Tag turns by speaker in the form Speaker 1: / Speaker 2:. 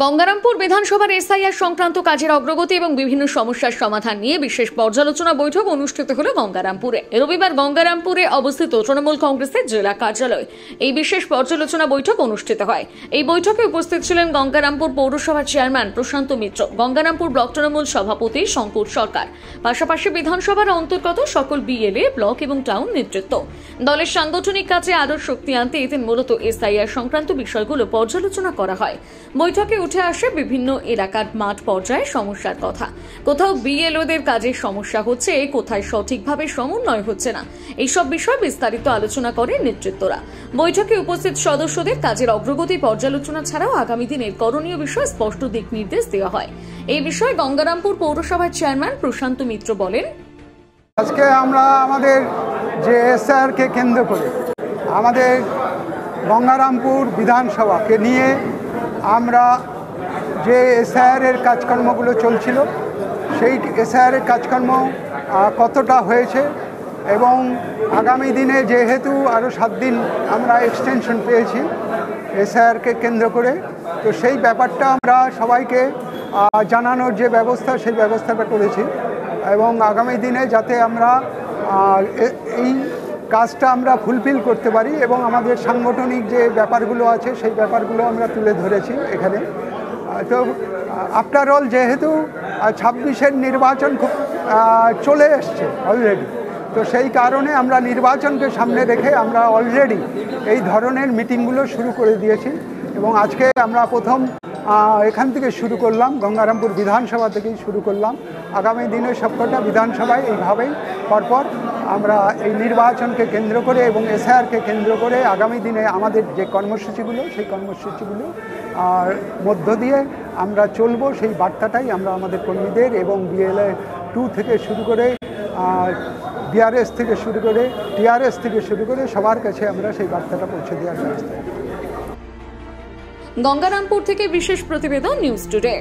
Speaker 1: গঙ্গারামপুর বিধানসভার এসআইআর সংক্রান্ত কাজের অগ্রগতি এবং বিভিন্ন সমস্যার সমাধান নিয়ে বিশেষ পর্যালোচনা বৈঠক অনুষ্ঠিত হলো গঙ্গারামপুরে। রবিবার গঙ্গারামপুরে অবস্থিত তৃণমূল কংগ্রেসের জেলা কার্যালয়ে এই বিশেষ পর্যালোচনা বৈঠক অনুষ্ঠিত হয়। এই বৈঠকে উপস্থিত ছিলেন গঙ্গারামপুর পৌরসভার চেয়ারম্যান প্রশান্ত মিত্র, গঙ্গারামপুর ব্লক তৃণমূল সভাপতি শঙ্কুর সরকার, পাশাপাশি বিধানসভার অন্তর্গত সকল বিএলএ, ব্লক এবং টাউন নেতৃত্ব। দলের সাংগঠনিক কাজে আরও শক্তি আনতে এদিন মূলত এসআইআর সংক্রান্ত বিষয়গুলো পর্যালোচনা করা হয়। বৈঠকে উঠে আসে বিভিন্ন এলাকার মাঠ পর্যায়ে সমস্যার কথা। কোথাও বিএলওদের কাজের সমস্যা হচ্ছে, কোথায় সঠিকভাবে সমন্বয় হচ্ছে না, এইসব বিষয়ে বিস্তারিত আলোচনা করেন নেতৃত্বরা। বৈঠকে উপস্থিত সদস্যদের কাজের অগ্রগতি পর্যালোচনা ছাড়াও আগামী দিনের করণীয় বিষয়ে স্পষ্ট দিক নির্দেশ দেওয়া হয়। এই বিষয়ে গঙ্গারামপুর পৌরসভার চেয়ারম্যান প্রশান্ত মিত্র বলেন,
Speaker 2: আজকে আমরা আমাদের যে এসআইআরকে কেন্দ্র করে আমাদের গঙ্গারামপুর বিধানসভাকে নিয়ে আমরা যে এসআইআরের কাজকর্মগুলো চলছিল সেই এসআইআরের কাজকর্ম কতটা হয়েছে এবং আগামী দিনে যেহেতু আরও 7 দিন আমরা এক্সটেনশন পেয়েছি এসআইআরকে কেন্দ্র করে, তো সেই ব্যাপারটা আমরা সবাইকে জানানোর যে ব্যবস্থা সেই ব্যবস্থাটা করেছি এবং আগামী দিনে যাতে আমরা এই কাজটা আমরা ফুলফিল করতে পারি এবং আমাদের সাংগঠনিক যে ব্যাপারগুলো আছে সেই ব্যাপারগুলো আমরা তুলে ধরেছি এখানে। তো আফটার অল যেহেতু 26-এর নির্বাচন খুব চলে এসছে অলরেডি, তো সেই কারণে আমরা নির্বাচনকে সামনে রেখে আমরা অলরেডি এই ধরনের মিটিংগুলো শুরু করে দিয়েছি এবং আজকে আমরা প্রথম এখান থেকে শুরু করলাম, গঙ্গারামপুর বিধানসভা থেকেই শুরু করলাম। আগামী দিনে সবকটা বিধানসভায় এইভাবেই পরপর আমরা এই নির্বাচনকে কেন্দ্র করে এবং এসআইআরকে কেন্দ্র করে আগামী দিনে আমাদের যে কর্মসূচিগুলো সেই কর্মসূচিগুলো মধ্য দিয়ে আমরা চলবো, সেই বার্তাটাই আমরা আমাদের কর্মীদের এবং বিএলএ 2 থেকে শুরু করে বিআরএস থেকে শুরু করে টিআরএস থেকে শুরু করে সবার কাছে আমরা সেই বার্তাটা পৌঁছে দেওয়ার ব্যবস্থা।
Speaker 1: গঙ্গারামপুর থেকে বিশেষ প্রতিবেদন, নিউজ টুডে।